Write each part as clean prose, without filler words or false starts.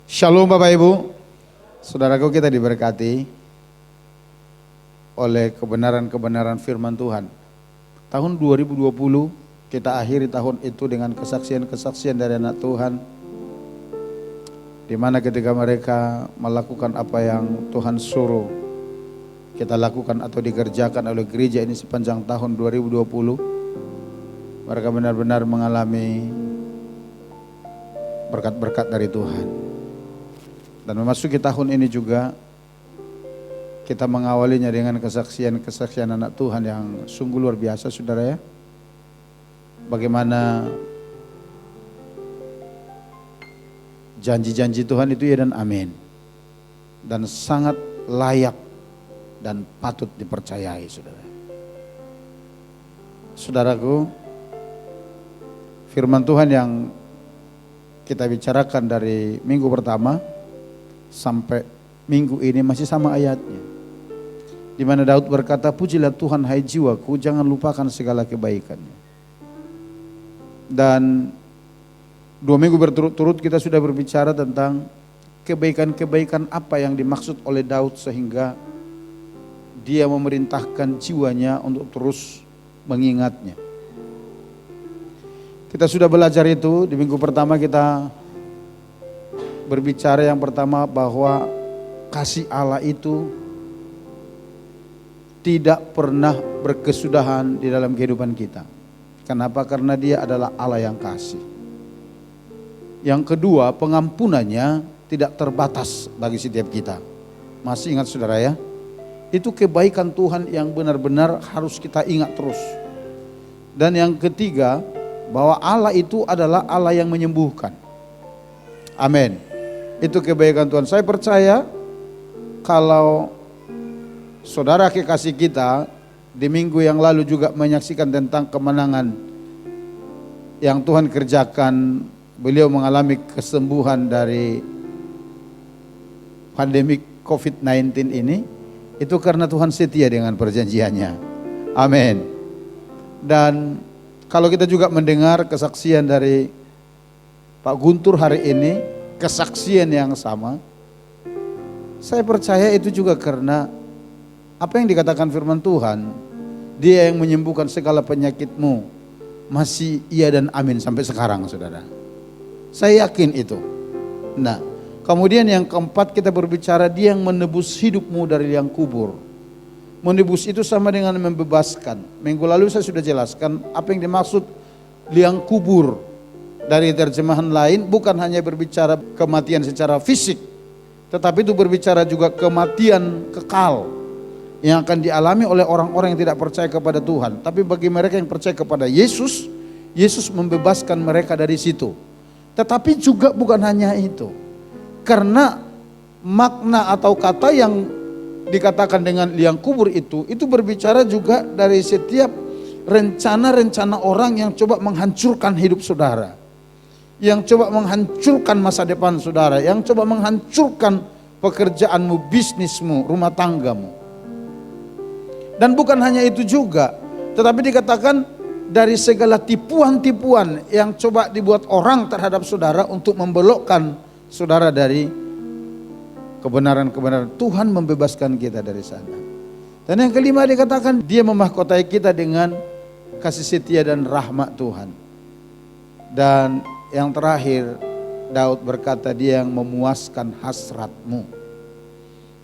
Shalom Bapak Ibu, saudaraku, kita diberkati oleh kebenaran-kebenaran firman Tuhan. Tahun 2020 kita akhiri tahun itu dengan kesaksian-kesaksian dari anak Tuhan, di mana ketika mereka melakukan apa yang Tuhan suruh kita lakukan atau dikerjakan oleh gereja ini sepanjang tahun 2020, mereka benar-benar mengalami berkat-berkat dari Tuhan. Dan memasuki tahun ini juga kita mengawalinya dengan kesaksian-kesaksian anak Tuhan yang sungguh luar biasa, saudara ya. Bagaimana janji-janji Tuhan itu ya dan amin. Dan sangat layak dan patut dipercayai, saudara. Saudaraku, firman Tuhan yang kita bicarakan dari minggu pertama sampai minggu ini masih sama ayatnya, di mana Daud berkata, pujilah Tuhan hai jiwaku, jangan lupakan segala kebaikannya. Dan 2 minggu berturut-turut kita sudah berbicara tentang kebaikan-kebaikan apa yang dimaksud oleh Daud sehingga dia memerintahkan jiwanya untuk terus mengingatnya. Kita sudah belajar itu. Di minggu pertama kita berbicara yang pertama bahwa kasih Allah itu tidak pernah berkesudahan di dalam kehidupan kita. Kenapa? Karena Dia adalah Allah yang kasih. Yang kedua, pengampunannya tidak terbatas bagi setiap kita. Masih ingat saudara ya? Itu kebaikan Tuhan yang benar-benar harus kita ingat terus. Dan yang ketiga, bahwa Allah itu adalah Allah yang menyembuhkan. Amin. Itu kebaikan Tuhan. Saya percaya kalau saudara kekasih kita di minggu yang lalu juga menyaksikan tentang kemenangan yang Tuhan kerjakan. Beliau mengalami kesembuhan dari pandemi COVID-19 ini. Itu karena Tuhan setia dengan perjanjiannya. Amin. Dan kalau kita juga mendengar kesaksian dari Pak Guntur hari ini, kesaksian yang sama, saya percaya itu juga karena apa yang dikatakan firman Tuhan, Dia yang menyembuhkan segala penyakitmu, masih iya dan amin sampai sekarang, saudara. Saya yakin itu. Nah, kemudian yang keempat kita berbicara Dia yang menebus hidupmu dari liang kubur. Menebus itu sama dengan membebaskan. Minggu lalu saya sudah jelaskan apa yang dimaksud liang kubur. Dari terjemahan lain bukan hanya berbicara kematian secara fisik, tetapi itu berbicara juga kematian kekal yang akan dialami oleh orang-orang yang tidak percaya kepada Tuhan. Tapi bagi mereka yang percaya kepada Yesus, Yesus membebaskan mereka dari situ. Tetapi juga bukan hanya itu, karena makna atau kata yang dikatakan dengan liang kubur itu berbicara juga dari setiap rencana-rencana orang yang coba menghancurkan hidup saudara, yang coba menghancurkan masa depan saudara, yang coba menghancurkan pekerjaanmu, bisnismu, rumah tanggamu. Dan bukan hanya itu juga, tetapi dikatakan dari segala tipuan-tipuan yang coba dibuat orang terhadap saudara untuk membelokkan saudara dari kebenaran-kebenaran. Tuhan membebaskan kita dari sana. Dan yang kelima dikatakan Dia memahkotai kita dengan kasih setia dan rahmat Tuhan. Dan yang terakhir, Daud berkata Dia yang memuaskan hasratmu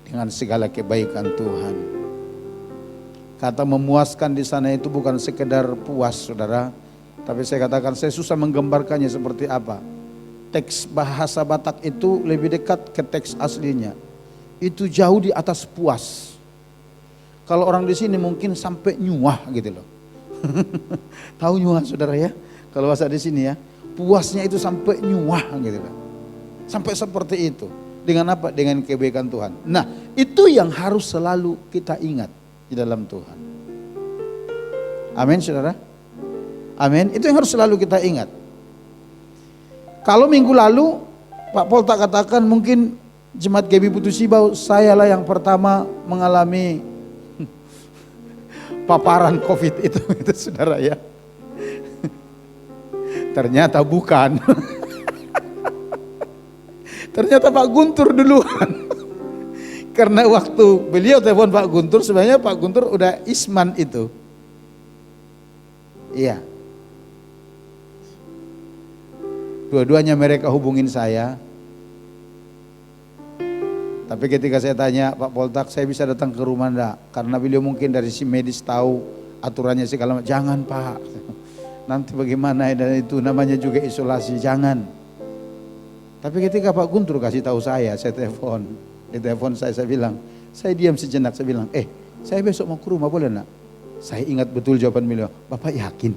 dengan segala kebaikan Tuhan. Kata memuaskan di sana itu bukan sekedar puas, saudara. Tapi saya katakan saya susah menggambarkannya seperti apa. Teks bahasa Batak itu lebih dekat ke teks aslinya. Itu jauh di atas puas. Kalau orang di sini mungkin sampai nyuah gitu loh. Tahu nyuah saudara ya? Kalau bahasa di sini ya. Puasnya itu sampai nyuah gitu kan. Sampai seperti itu. Dengan apa? Dengan kebaikan Tuhan. Nah, itu yang harus selalu kita ingat di dalam Tuhan. Amin saudara. Amin. Itu yang harus selalu kita ingat. Kalau minggu lalu Pak Pol tak katakan mungkin Jemaat GB Putusibau, sayalah yang pertama mengalami paparan COVID itu saudara ya. Ternyata bukan. Ternyata Pak Guntur duluan. Karena waktu beliau telepon Pak Guntur, sebenarnya Pak Guntur udah isman itu. Iya. Dua-duanya mereka hubungin saya. Tapi ketika saya tanya, Pak Poltak, saya bisa datang ke rumah enggak? Karena beliau mungkin dari si medis tahu aturannya segala macam. Jangan Pak, nanti bagaimana, dan itu namanya juga isolasi, jangan. Tapi ketika Pak Guntur kasih tahu saya telepon. Di telepon saya bilang, saya diam sejenak, saya bilang, saya besok mau ke rumah boleh enggak? Saya ingat betul jawaban beliau, Bapak yakin?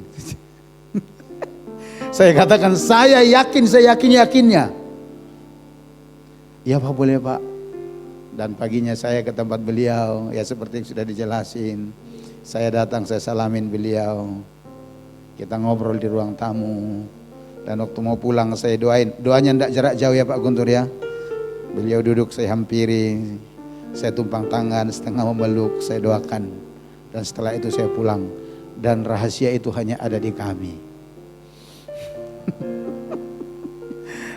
Saya katakan, saya yakinnya. Ya Pak, boleh Pak. Dan paginya saya ke tempat beliau, ya seperti yang sudah dijelasin. Saya datang, saya salamin beliau. Kita ngobrol di ruang tamu. Dan waktu mau pulang saya doain. Doanya tidak jarak jauh ya Pak Guntur ya. Beliau duduk, saya hampiri. Saya tumpang tangan, setengah memeluk, saya doakan. Dan setelah itu saya pulang. Dan rahasia itu hanya ada di kami.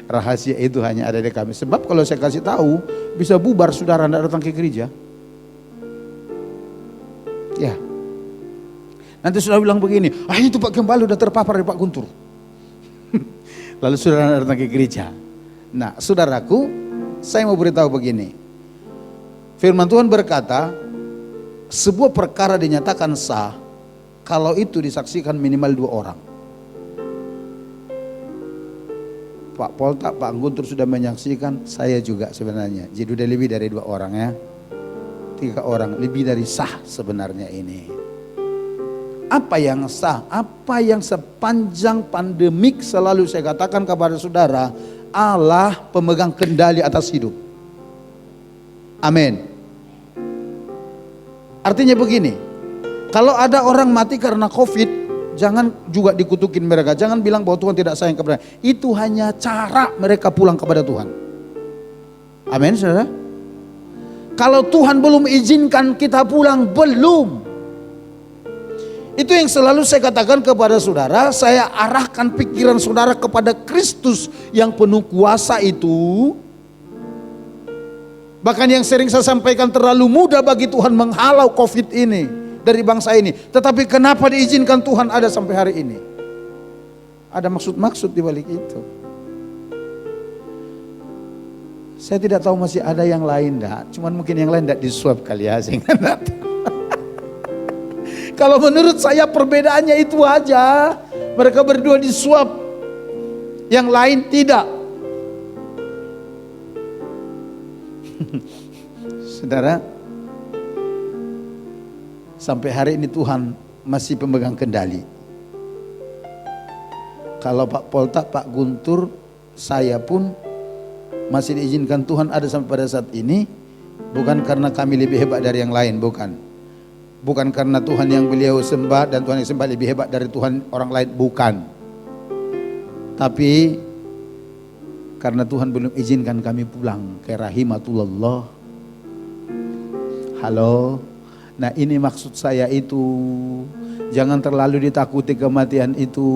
Rahasia itu hanya ada di kami. Sebab kalau saya kasih tahu, bisa bubar saudara tidak datang ke gereja. Ya. Nanti saudara bilang begini, itu Pak Gembala udah terpapar dari Pak Guntur. Lalu saudara datang ke gereja. Nah, saudaraku, saya mau beritahu begini. Firman Tuhan berkata, sebuah perkara dinyatakan sah kalau itu disaksikan minimal 2 orang. Pak Poltak, Pak Guntur sudah menyaksikan, saya juga sebenarnya. Jadi udah lebih dari 2 orang ya. 3 orang, lebih dari sah sebenarnya ini. Apa yang sah? Apa yang sepanjang pandemik selalu saya katakan kepada saudara, Allah pemegang kendali atas hidup. Amin. Artinya begini, kalau ada orang mati karena COVID, jangan juga dikutukin mereka. Jangan bilang bahwa Tuhan tidak sayang kepada mereka. Itu hanya cara mereka pulang kepada Tuhan. Amin, saudara. Kalau Tuhan belum izinkan kita pulang, belum. Itu yang selalu saya katakan kepada saudara. Saya arahkan pikiran saudara kepada Kristus yang penuh kuasa itu. Bahkan yang sering saya sampaikan, terlalu mudah bagi Tuhan menghalau COVID ini dari bangsa ini. Tetapi kenapa diizinkan Tuhan ada sampai hari ini? Ada maksud-maksud di balik itu. Saya tidak tahu masih ada yang lain enggak. Cuman mungkin yang lain enggak disuap kali ya. Kalau menurut saya perbedaannya itu aja. Mereka berdua disuap, yang lain tidak. Saudara, sampai hari ini Tuhan masih pemegang kendali. Kalau Pak Poltak, Pak Guntur, saya pun masih diizinkan Tuhan ada sampai pada saat ini. Bukan karena kami lebih hebat dari yang lain, bukan. Bukan karena Tuhan yang beliau sembah dan Tuhan yang sembah lebih hebat dari Tuhan orang lain, bukan. Tapi karena Tuhan belum izinkan kami pulang ke rahimatullah. Halo. Nah, ini maksud saya itu. Jangan terlalu ditakuti kematian itu.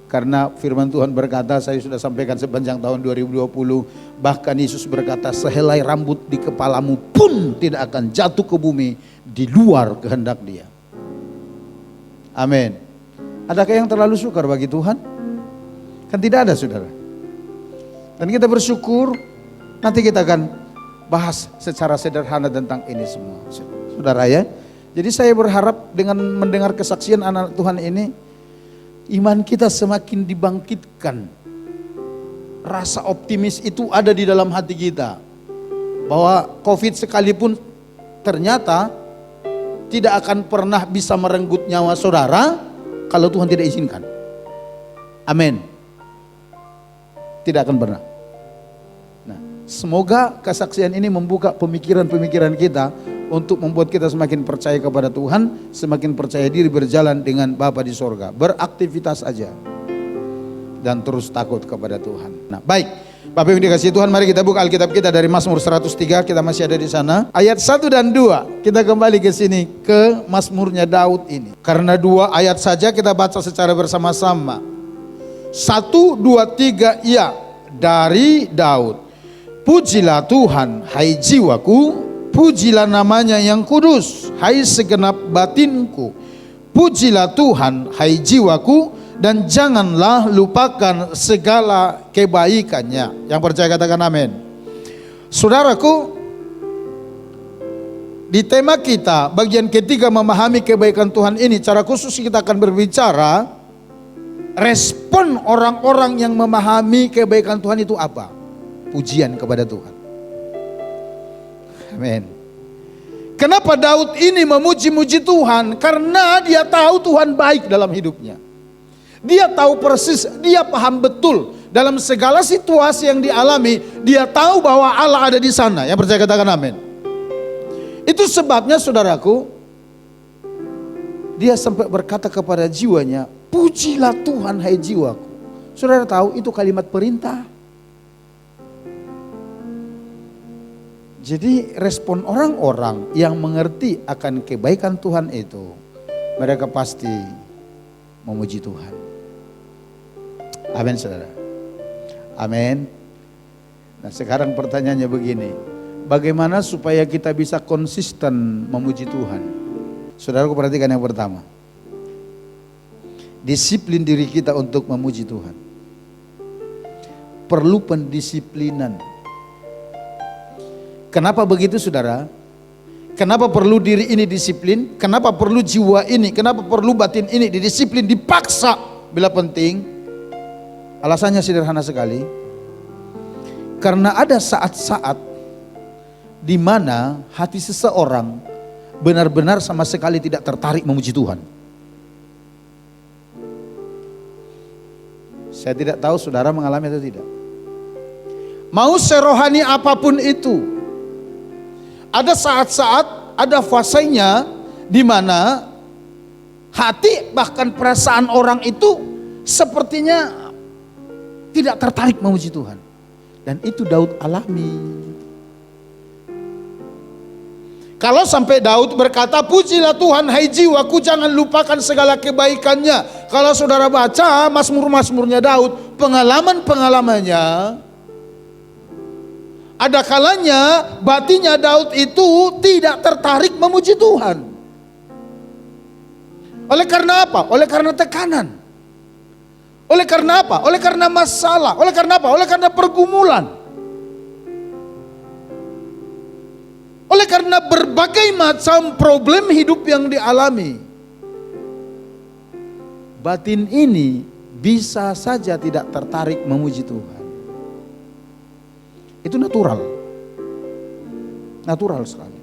Karena firman Tuhan berkata, saya sudah sampaikan sepanjang tahun 2020. Bahkan Yesus berkata, sehelai rambut di kepalamu pun tidak akan jatuh ke bumi di luar kehendak Dia. Amin. Adakah yang terlalu sukar bagi Tuhan? Kan tidak ada, saudara. Dan kita bersyukur, nanti kita akan bahas secara sederhana tentang ini semua, saudara ya. Jadi saya berharap dengan mendengar kesaksian anak Tuhan ini, iman kita semakin dibangkitkan. Rasa optimis itu ada di dalam hati kita. Bahwa COVID sekalipun ternyata tidak akan pernah bisa merenggut nyawa saudara kalau Tuhan tidak izinkan. Amin. Tidak akan pernah. Nah, semoga kesaksian ini membuka pemikiran-pemikiran kita untuk membuat kita semakin percaya kepada Tuhan, semakin percaya diri berjalan dengan Bapa di sorga. Beraktivitas aja dan terus takut kepada Tuhan. Nah, baik. Bapak yang dikasihi Tuhan, mari kita buka Alkitab kita dari Mazmur 103, kita masih ada di sana. Ayat 1 dan 2, kita kembali ke sini, ke Mazmurnya Daud ini. Karena 2 ayat saja kita baca secara bersama-sama. 1, 2, 3, ya, dari Daud. Pujilah Tuhan, hai jiwaku, pujilah namanya yang kudus, hai segenap batinku. Pujilah Tuhan, hai jiwaku, dan janganlah lupakan segala kebaikannya. Yang percaya katakan amin. Saudaraku, di tema kita bagian ketiga memahami kebaikan Tuhan ini, cara khusus kita akan berbicara respon orang-orang yang memahami kebaikan Tuhan itu apa? Pujian kepada Tuhan. Amin. Kenapa Daud ini memuji-muji Tuhan? Karena dia tahu Tuhan baik dalam hidupnya. Dia tahu persis, dia paham betul dalam segala situasi yang dialami, dia tahu bahwa Allah ada di sana. Yang percaya katakan amin. Itu sebabnya saudaraku, dia sampai berkata kepada jiwanya, pujilah Tuhan hai jiwaku. Saudara tahu itu kalimat perintah. Jadi respon orang-orang yang mengerti akan kebaikan Tuhan itu, mereka pasti memuji Tuhan. Amin saudara. Amin. Nah sekarang pertanyaannya begini, bagaimana supaya kita bisa konsisten memuji Tuhan? Saudaraku perhatikan yang pertama, disiplin diri kita untuk memuji Tuhan. Perlu pendisiplinan. Kenapa begitu saudara? Kenapa perlu diri ini disiplin? Kenapa perlu jiwa ini? Kenapa perlu batin ini didisiplin, dipaksa bila penting? Alasannya sederhana sekali. Karena ada saat-saat di mana hati seseorang benar-benar sama sekali tidak tertarik memuji Tuhan. Saya tidak tahu saudara mengalami atau tidak. Mau serohani apapun itu, ada saat-saat, ada fasenya di mana hati bahkan perasaan orang itu sepertinya tidak tertarik memuji Tuhan. Dan itu Daud alami. Kalau sampai Daud berkata, pujilah Tuhan hai jiwaku, jangan lupakan segala kebaikannya. Kalau saudara baca mazmur-mazmurnya Daud, pengalaman-pengalamannya, ada kalanya batinnya Daud itu tidak tertarik memuji Tuhan. Oleh karena apa? Oleh karena tekanan. Oleh karena apa? Oleh karena masalah. Oleh karena apa? Oleh karena pergumulan. Oleh karena berbagai macam problem hidup yang dialami. Batin ini bisa saja tidak tertarik memuji Tuhan. Itu natural. Natural sekali.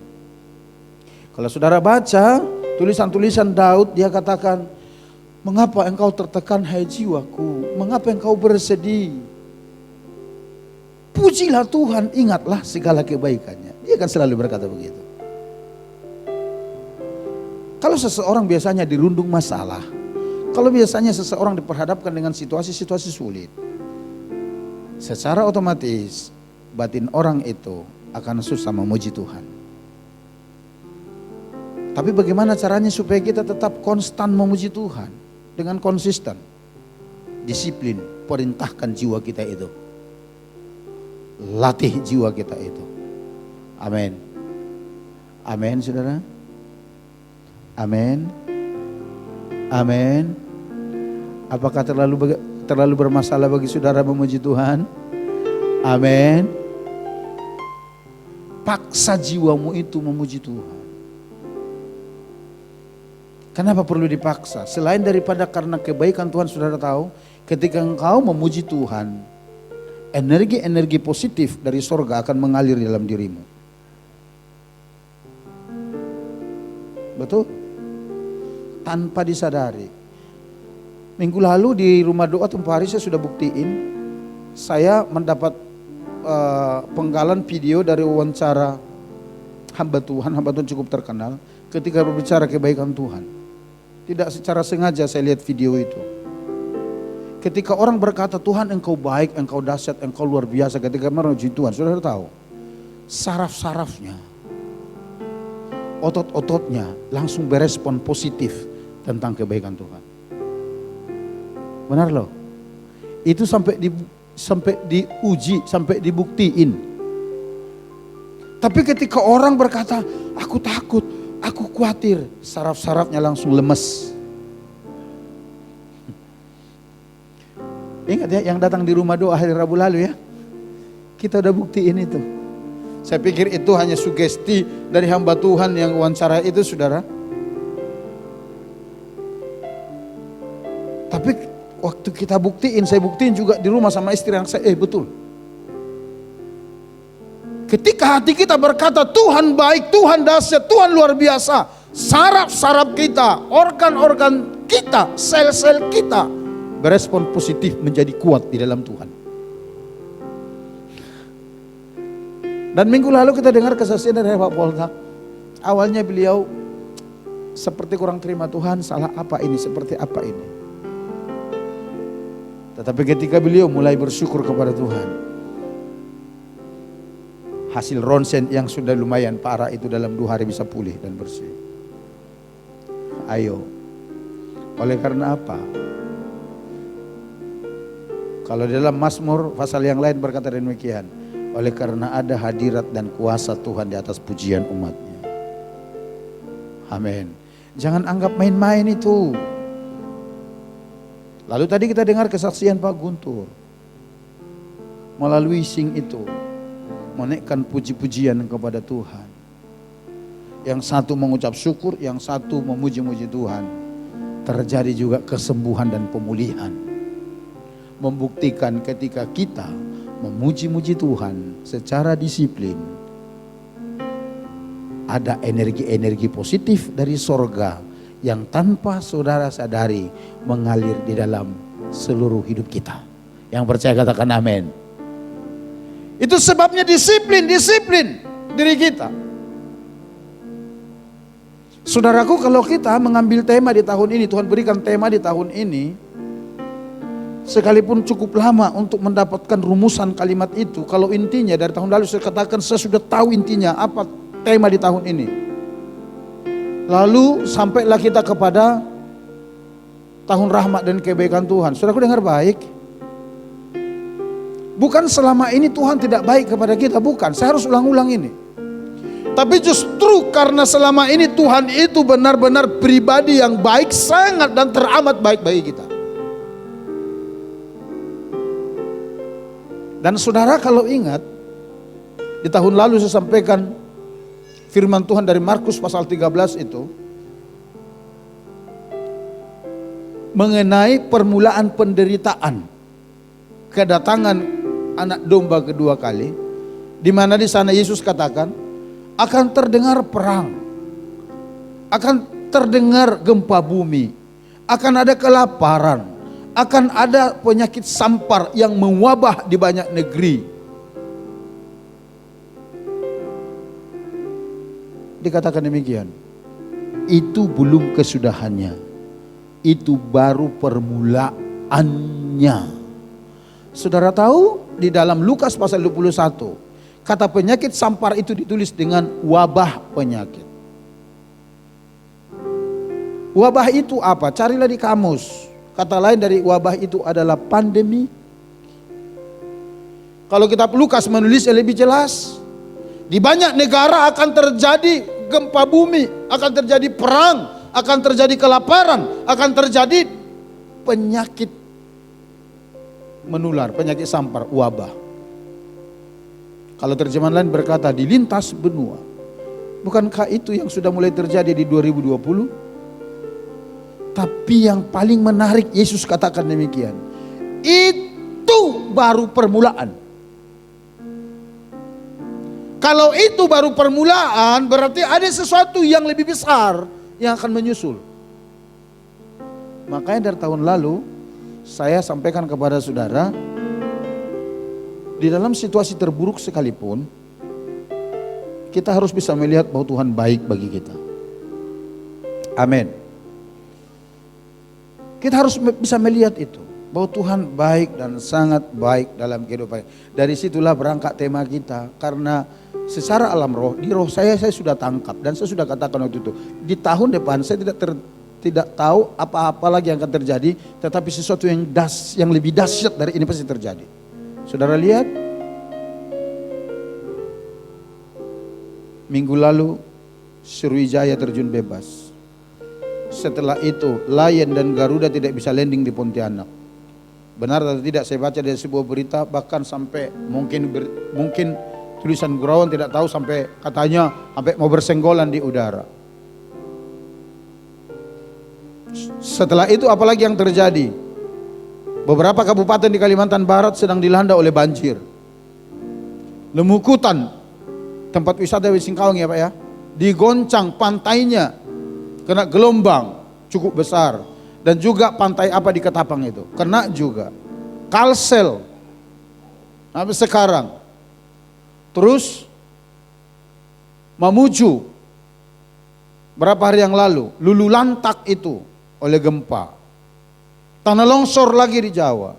Kalau saudara baca tulisan-tulisan Daud, dia katakan, mengapa engkau tertekan hai jiwaku? Mengapa engkau bersedih? Pujilah Tuhan, ingatlah segala kebaikannya. Dia akan selalu berkata begitu. Kalau seseorang biasanya dirundung masalah, kalau biasanya seseorang diperhadapkan dengan situasi-situasi sulit, secara otomatis batin orang itu akan susah memuji Tuhan. Tapi bagaimana caranya supaya kita tetap konstan memuji Tuhan? Dengan konsisten, disiplin, perintahkan jiwa kita itu. Latih jiwa kita itu. Amin. Amin saudara. Amin. Amin. Apakah terlalu bermasalah bagi saudara memuji Tuhan? Amin. Paksa jiwamu itu memuji Tuhan. Kenapa perlu dipaksa? Selain daripada karena kebaikan Tuhan, saudara tahu, ketika engkau memuji Tuhan, energi-energi positif dari sorga akan mengalir dalam dirimu. Betul? Tanpa disadari. Minggu lalu di rumah doa tempoh hari saya sudah buktiin, saya mendapat penggalan video dari wawancara hamba Tuhan cukup terkenal ketika berbicara kebaikan Tuhan. Tidak secara sengaja saya lihat video itu. Ketika orang berkata, Tuhan engkau baik, engkau dahsyat, engkau luar biasa, ketika memuji Tuhan, saudara tahu, saraf-sarafnya, otot-ototnya langsung berespon positif tentang kebaikan Tuhan. Benar loh. Itu sampai diuji, sampai dibuktiin Tapi ketika orang berkata, aku takut, aku khawatir, saraf-sarafnya langsung lemes. Ingat ya, yang datang di rumah doa hari Rabu lalu ya, kita udah buktiin itu. Saya pikir itu hanya sugesti dari hamba Tuhan yang wawancara itu, saudara. Tapi waktu kita buktiin, saya buktiin juga di rumah sama istri yang saya, betul. Ketika hati kita berkata Tuhan baik, Tuhan dahsyat, Tuhan luar biasa, saraf-saraf kita, organ-organ kita, sel-sel kita berespon positif menjadi kuat di dalam Tuhan. Dan minggu lalu kita dengar kesaksian dari Pak Poltak. Awalnya beliau seperti kurang terima Tuhan, salah apa ini, seperti apa ini. Tetapi ketika beliau mulai bersyukur kepada Tuhan, hasil ronsen yang sudah lumayan parah itu dalam 2 hari bisa pulih dan bersih. Ayo. Oleh karena apa? Kalau dalam Mazmur pasal yang lain berkata demikian. Oleh karena ada hadirat dan kuasa Tuhan di atas pujian umatnya. Amin. Jangan anggap main-main itu. Lalu tadi kita dengar kesaksian Pak Guntur. Melalui sing itu. Menaikkan puji-pujian kepada Tuhan. Yang satu mengucap syukur, yang satu memuji-muji Tuhan. Terjadi juga kesembuhan dan pemulihan. Membuktikan ketika kita memuji-muji Tuhan secara disiplin, ada energi-energi positif dari sorga yang tanpa saudara sadari mengalir di dalam seluruh hidup kita. Yang percaya katakan amin. Itu sebabnya disiplin diri kita. Saudaraku, kalau kita mengambil tema di tahun ini, Tuhan berikan tema di tahun ini, sekalipun cukup lama untuk mendapatkan rumusan kalimat itu, kalau intinya dari tahun lalu saya katakan saya sudah tahu intinya apa tema di tahun ini. Lalu sampailah kita kepada tahun rahmat dan kebaikan Tuhan. Saudaraku dengar baik. Bukan selama ini Tuhan tidak baik kepada kita, bukan. Saya harus ulang-ulang ini. Tapi justru karena selama ini Tuhan itu benar-benar pribadi yang baik, sangat dan teramat baik bagi kita. Dan saudara kalau ingat, di tahun lalu saya sampaikan firman Tuhan dari Markus pasal 13 itu, mengenai permulaan penderitaan, kedatangan anak domba kedua kali, di mana di sana Yesus katakan akan terdengar perang, akan terdengar gempa bumi, akan ada kelaparan, akan ada penyakit sampar yang mewabah di banyak negeri. Dikatakan demikian. Itu belum kesudahannya. Itu baru permulaannya. Saudara tahu di dalam Lukas pasal 21, kata penyakit sampar itu ditulis dengan wabah penyakit. Wabah itu apa? Carilah di kamus. Kata lain dari wabah itu adalah pandemi. Kalau kitab Lukas menulisnya lebih jelas, di banyak negara akan terjadi gempa bumi, akan terjadi perang, akan terjadi kelaparan, akan terjadi penyakit menular, penyakit sampar, wabah. Kalau terjemahan lain berkata di lintas benua. Bukankah itu yang sudah mulai terjadi di 2020? Tapi yang paling menarik, Yesus katakan demikian. Itu baru permulaan. Kalau itu baru permulaan, berarti ada sesuatu yang lebih besar yang akan menyusul. Makanya dari tahun lalu saya sampaikan kepada saudara, di dalam situasi terburuk sekalipun, kita harus bisa melihat bahwa Tuhan baik bagi kita. Amin. Kita harus bisa melihat itu, bahwa Tuhan baik dan sangat baik dalam kehidupan. Dari situlah berangkat tema kita, karena secara alam roh, di roh saya sudah tangkap dan saya sudah katakan waktu itu, di tahun depan saya tidak tahu apa-apa lagi yang akan terjadi, tetapi sesuatu yang lebih dahsyat dari ini pasti terjadi. Saudara lihat, Minggu lalu Sriwijaya terjun bebas. Setelah itu Lion dan Garuda tidak bisa landing di Pontianak. Benar atau tidak, saya baca dari sebuah berita, bahkan sampai mungkin tulisan Gurawan tidak tahu, sampai katanya sampai mau bersenggolan di udara. Setelah itu apalagi yang terjadi? Beberapa kabupaten di Kalimantan Barat sedang dilanda oleh banjir. Lemukutan, tempat wisata di Singkawang ya Pak ya, digoncang pantainya kena gelombang cukup besar. Dan juga pantai apa di Ketapang itu kena juga. Kalsel sampai sekarang. Terus Mamuju berapa hari yang lalu, Lululantak itu oleh gempa. Tanah longsor lagi di Jawa.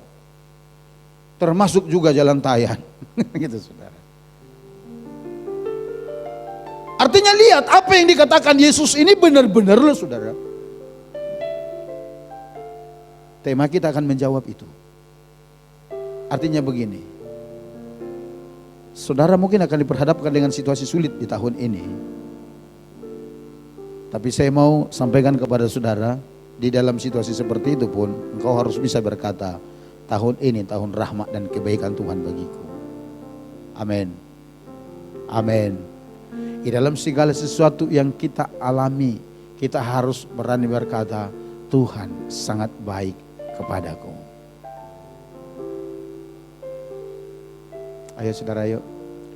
Termasuk juga Jalan Tayan. Gitu saudara. Artinya lihat apa yang dikatakan Yesus ini benar-benar loh saudara. Tema kita akan menjawab itu. Artinya begini. Saudara mungkin akan diperhadapkan dengan situasi sulit di tahun ini. Tapi saya mau sampaikan kepada saudara, di dalam situasi seperti itu pun engkau harus bisa berkata, tahun ini tahun rahmat dan kebaikan Tuhan bagiku. Amin. Amin. Di dalam segala sesuatu yang kita alami, kita harus berani berkata, Tuhan sangat baik kepadaku. Ayo saudara, ayo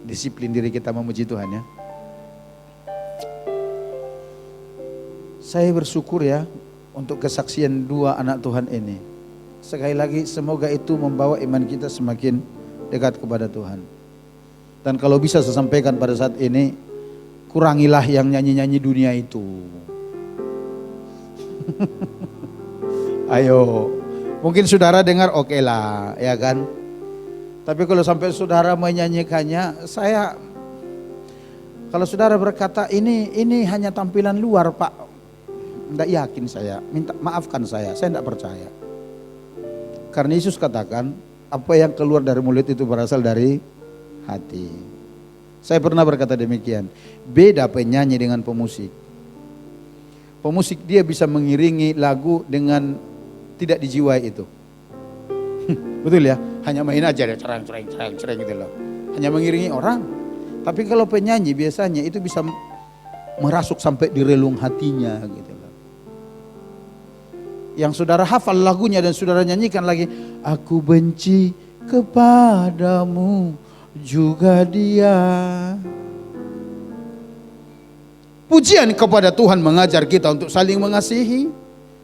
disiplin diri kita memuji Tuhan ya. Saya bersyukur ya untuk kesaksian dua anak Tuhan ini. Sekali lagi semoga itu membawa iman kita semakin dekat kepada Tuhan. Dan kalau bisa saya sampaikan pada saat ini, kurangilah yang nyanyi-nyanyi dunia itu. Ayo, mungkin saudara dengar oke lah, ya kan? Tapi kalau sampai saudara menyanyikannya, kalau saudara berkata ini hanya tampilan luar Pak, tidak yakin saya, maafkan saya tidak percaya. Karena Yesus katakan, apa yang keluar dari mulut itu berasal dari hati. Saya pernah berkata demikian, beda penyanyi dengan pemusik. Pemusik dia bisa mengiringi lagu dengan tidak dijiwai itu. Betul ya, hanya main aja ya, cereng gitu loh. Hanya mengiringi orang. Tapi kalau penyanyi biasanya itu bisa merasuk sampai di relung hatinya gitu loh. Yang saudara hafal lagunya dan saudara nyanyikan lagi, aku benci kepadamu juga dia. Pujian kepada Tuhan mengajar kita untuk saling mengasihi.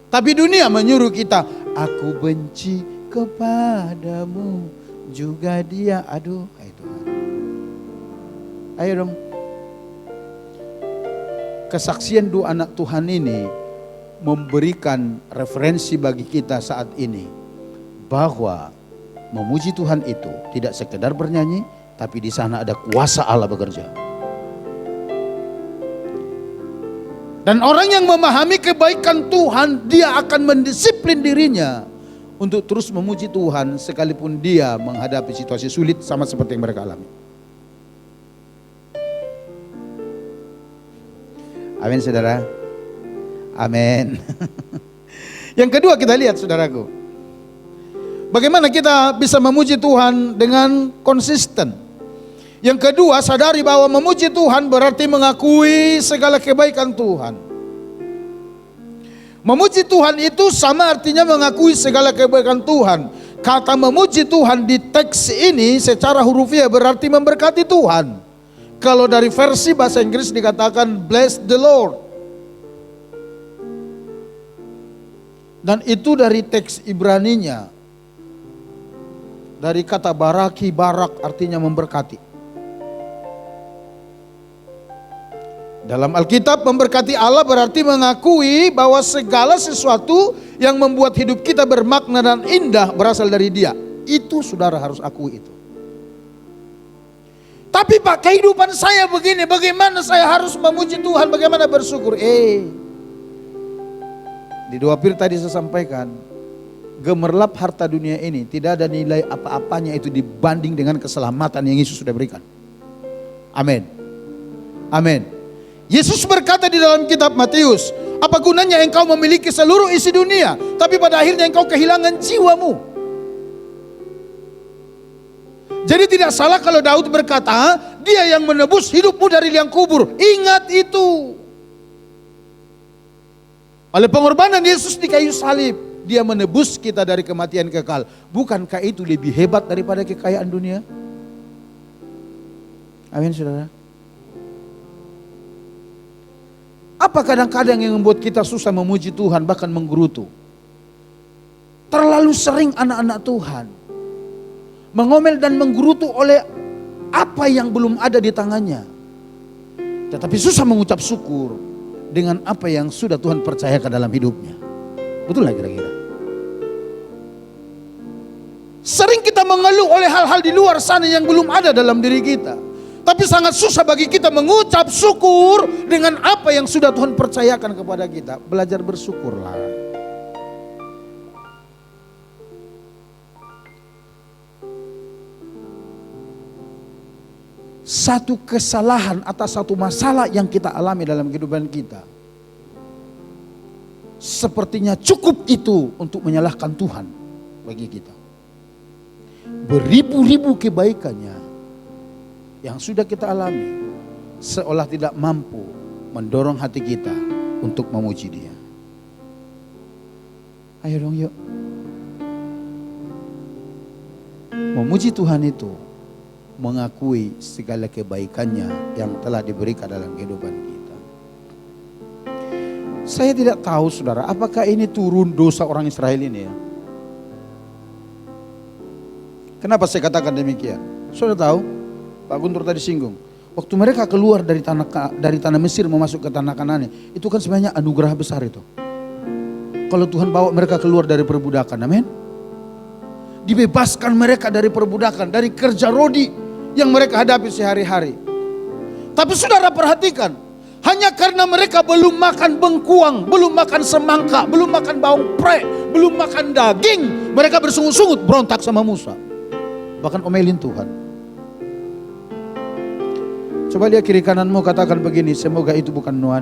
Tapi dunia menyuruh kita, aku benci kepadamu juga dia. Aduh, hai Tuhan. Ayo dong. Kesaksian dua anak Tuhan ini memberikan referensi bagi kita saat ini, bahwa memuji Tuhan itu tidak sekedar bernyanyi, tapi di sana ada kuasa Allah bekerja. Dan orang yang memahami kebaikan Tuhan, dia akan mendisiplin dirinya untuk terus memuji Tuhan sekalipun dia menghadapi situasi sulit sama seperti yang mereka alami. Amin saudara. Amin. Yang kedua kita lihat saudaraku, bagaimana kita bisa memuji Tuhan dengan konsisten. Yang kedua, sadari bahwa memuji Tuhan berarti mengakui segala kebaikan Tuhan. Memuji Tuhan itu sama artinya mengakui segala kebaikan Tuhan. Kata memuji Tuhan di teks ini secara hurufiah berarti memberkati Tuhan. Kalau dari versi bahasa Inggris dikatakan bless the Lord. Dan itu dari teks Ibraninya. Dari kata baraki, barak artinya memberkati. Dalam Alkitab memberkati Allah berarti mengakui bahwa segala sesuatu yang membuat hidup kita bermakna dan indah berasal dari Dia. Itu saudara harus akui itu. Tapi Pak, kehidupan saya begini, bagaimana saya harus memuji Tuhan, bagaimana bersyukur? Di 2 Pir tadi saya sampaikan, gemerlap harta dunia ini tidak ada nilai apa-apanya itu dibanding dengan keselamatan yang Yesus sudah berikan. Amin. Amin. Yesus berkata di dalam kitab Matius, apa gunanya engkau memiliki seluruh isi dunia, tapi pada akhirnya engkau kehilangan jiwamu. Jadi tidak salah kalau Daud berkata, dia yang menebus hidupmu dari liang kubur. Ingat itu. Oleh pengorbanan Yesus di kayu salib, dia menebus kita dari kematian kekal. Bukankah itu lebih hebat daripada kekayaan dunia? Amin, saudara. Apa kadang-kadang yang membuat kita susah memuji Tuhan, bahkan menggerutu? Terlalu sering anak-anak Tuhan mengomel dan menggerutu oleh apa yang belum ada di tangannya. Tetapi susah mengucap syukur dengan apa yang sudah Tuhan percayakan dalam hidupnya. Betul lah kira-kira? Sering kita mengeluh oleh hal-hal di luar sana yang belum ada dalam diri kita. Tapi sangat susah bagi kita mengucap syukur dengan apa yang sudah Tuhan percayakan kepada kita. Belajar bersyukurlah. Satu kesalahan atas satu masalah yang kita alami dalam kehidupan kita, sepertinya cukup itu untuk menyalahkan Tuhan bagi kita. Beribu-ribu kebaikannya yang sudah kita alami seolah tidak mampu mendorong hati kita untuk memuji Dia. Ayo dong yuk. Memuji Tuhan itu mengakui segala kebaikannya yang telah diberikan dalam kehidupan kita. Saya tidak tahu saudara, apakah ini turun dosa orang Israel ini ya? Kenapa saya katakan demikian? Saudara tahu? Pak Guntur tadi singgung, waktu mereka keluar dari tanah Mesir memasuk ke tanah Kanaan, itu kan sebenarnya anugerah besar itu. Kalau Tuhan bawa mereka keluar dari perbudakan, amin. Dibebaskan mereka dari perbudakan, dari kerja rodi yang mereka hadapi sehari-hari. Tapi saudara perhatikan, hanya karena mereka belum makan bengkuang, belum makan semangka, belum makan bawang pre, belum makan daging, mereka bersungut-sungut berontak sama Musa. Bahkan omelin Tuhan. Coba lihat kiri kananmu, katakan begini, semoga itu bukan Nuhan.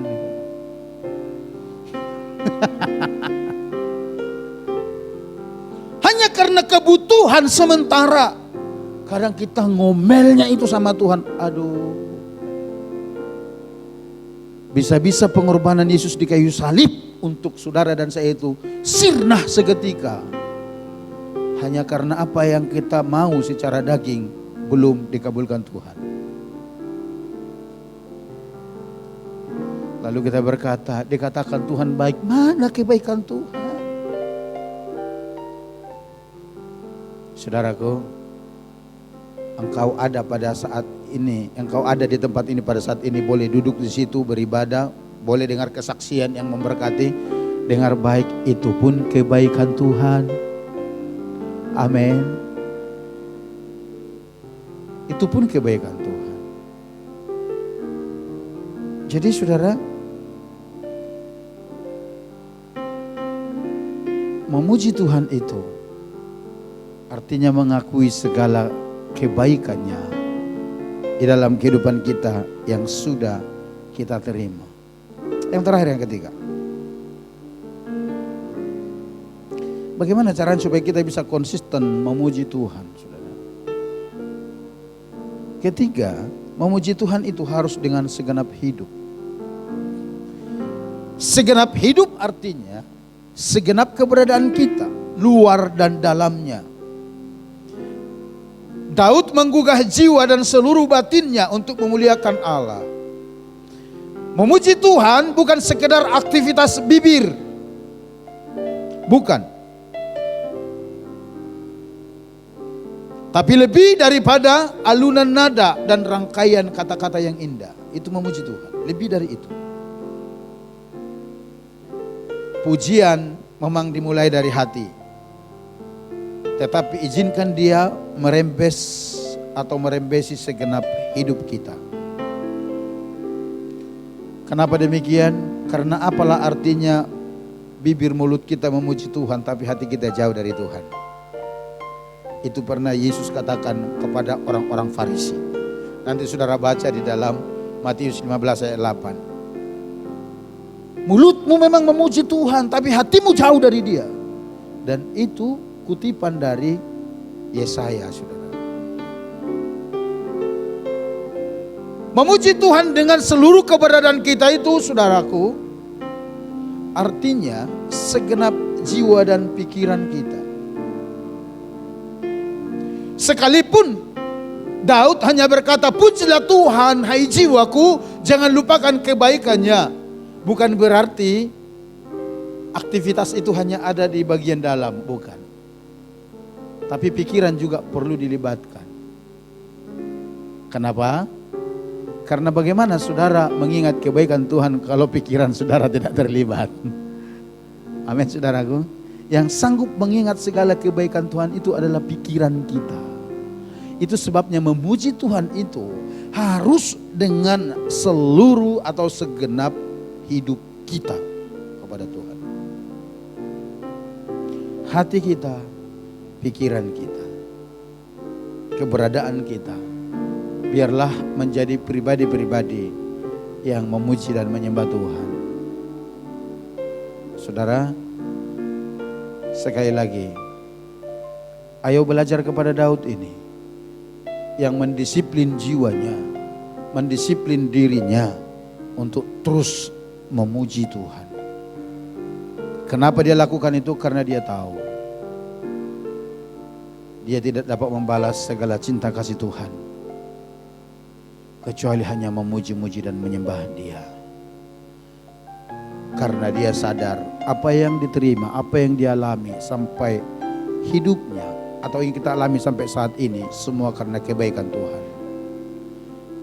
Hanya karena kebutuhan sementara, kadang kita ngomelnya itu sama Tuhan. Aduh. Bisa-bisa pengorbanan Yesus di kayu salib untuk saudara dan saya itu sirna seketika. Hanya karena apa yang kita mau secara daging belum dikabulkan Tuhan. Lalu kita berkata, dikatakan Tuhan baik. Mana kebaikan Tuhan? Saudaraku, engkau ada pada saat ini, engkau ada di tempat ini pada saat ini, boleh duduk di situ beribadah, boleh dengar kesaksian yang memberkati. Dengar baik, itu pun kebaikan Tuhan. Amin. Itu pun kebaikan Tuhan. Jadi saudara, memuji Tuhan itu artinya mengakui segala kebaikannya di dalam kehidupan kita yang sudah kita terima. Yang terakhir, yang ketiga, bagaimana caranya supaya kita bisa konsisten memuji Tuhan, saudara? Ketiga, memuji Tuhan itu harus dengan segenap hidup. Segenap hidup artinya segenap keberadaan kita, luar dan dalamnya. Daud menggugah jiwa dan seluruh batinnya untuk memuliakan Allah. Memuji Tuhan bukan sekedar aktivitas bibir. Bukan. Tapi lebih daripada alunan nada dan rangkaian kata-kata yang indah. Itu memuji Tuhan. Lebih dari itu. Pujian memang dimulai dari hati. Tetapi izinkan dia merembes atau merembesi segenap hidup kita. Kenapa demikian? Karena apalah artinya bibir mulut kita memuji Tuhan tapi hati kita jauh dari Tuhan. Itu pernah Yesus katakan kepada orang-orang Farisi. Nanti saudara baca di dalam Matius 15 ayat 8. Mulutmu memang memuji Tuhan, tapi hatimu jauh dari Dia. Dan itu kutipan dari Yesaya, saudara. Memuji Tuhan dengan seluruh keberadaan kita itu, saudaraku, artinya segenap jiwa dan pikiran kita. Sekalipun Daud hanya berkata, pujilah Tuhan hai jiwaku, jangan lupakan kebaikannya. Bukan berarti aktivitas itu hanya ada di bagian dalam, bukan. Tapi pikiran juga perlu dilibatkan. Kenapa? Karena bagaimana saudara mengingat kebaikan Tuhan kalau pikiran saudara tidak terlibat? Amin, saudaraku. Yang sanggup mengingat segala kebaikan Tuhan itu adalah pikiran kita. Itu sebabnya memuji Tuhan itu harus dengan seluruh atau segenap hidup kita kepada Tuhan. Hati kita, pikiran kita, keberadaan kita, biarlah menjadi pribadi-pribadi yang memuji dan menyembah Tuhan. Saudara, sekali lagi, ayo belajar kepada Daud ini, yang mendisiplin jiwanya, mendisiplin dirinya untuk terus memuji Tuhan. Kenapa dia lakukan itu? Karena dia tahu dia tidak dapat membalas segala cinta kasih Tuhan kecuali hanya memuji-muji dan menyembah Dia. Karena dia sadar apa yang diterima, apa yang dialami sampai hidupnya, atau yang kita alami sampai saat ini, semua karena kebaikan Tuhan.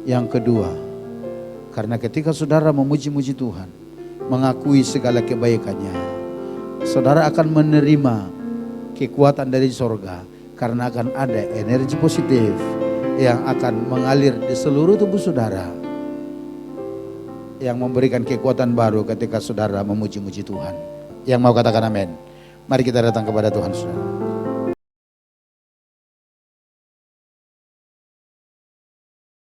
Yang kedua, karena ketika saudara memuji-muji Tuhan, mengakui segala kebaikannya, saudara akan menerima kekuatan dari sorga. Karena akan ada energi positif yang akan mengalir di seluruh tubuh saudara, yang memberikan kekuatan baru ketika saudara memuji-muji Tuhan. Yang mau katakan amin, mari kita datang kepada Tuhan, saudara.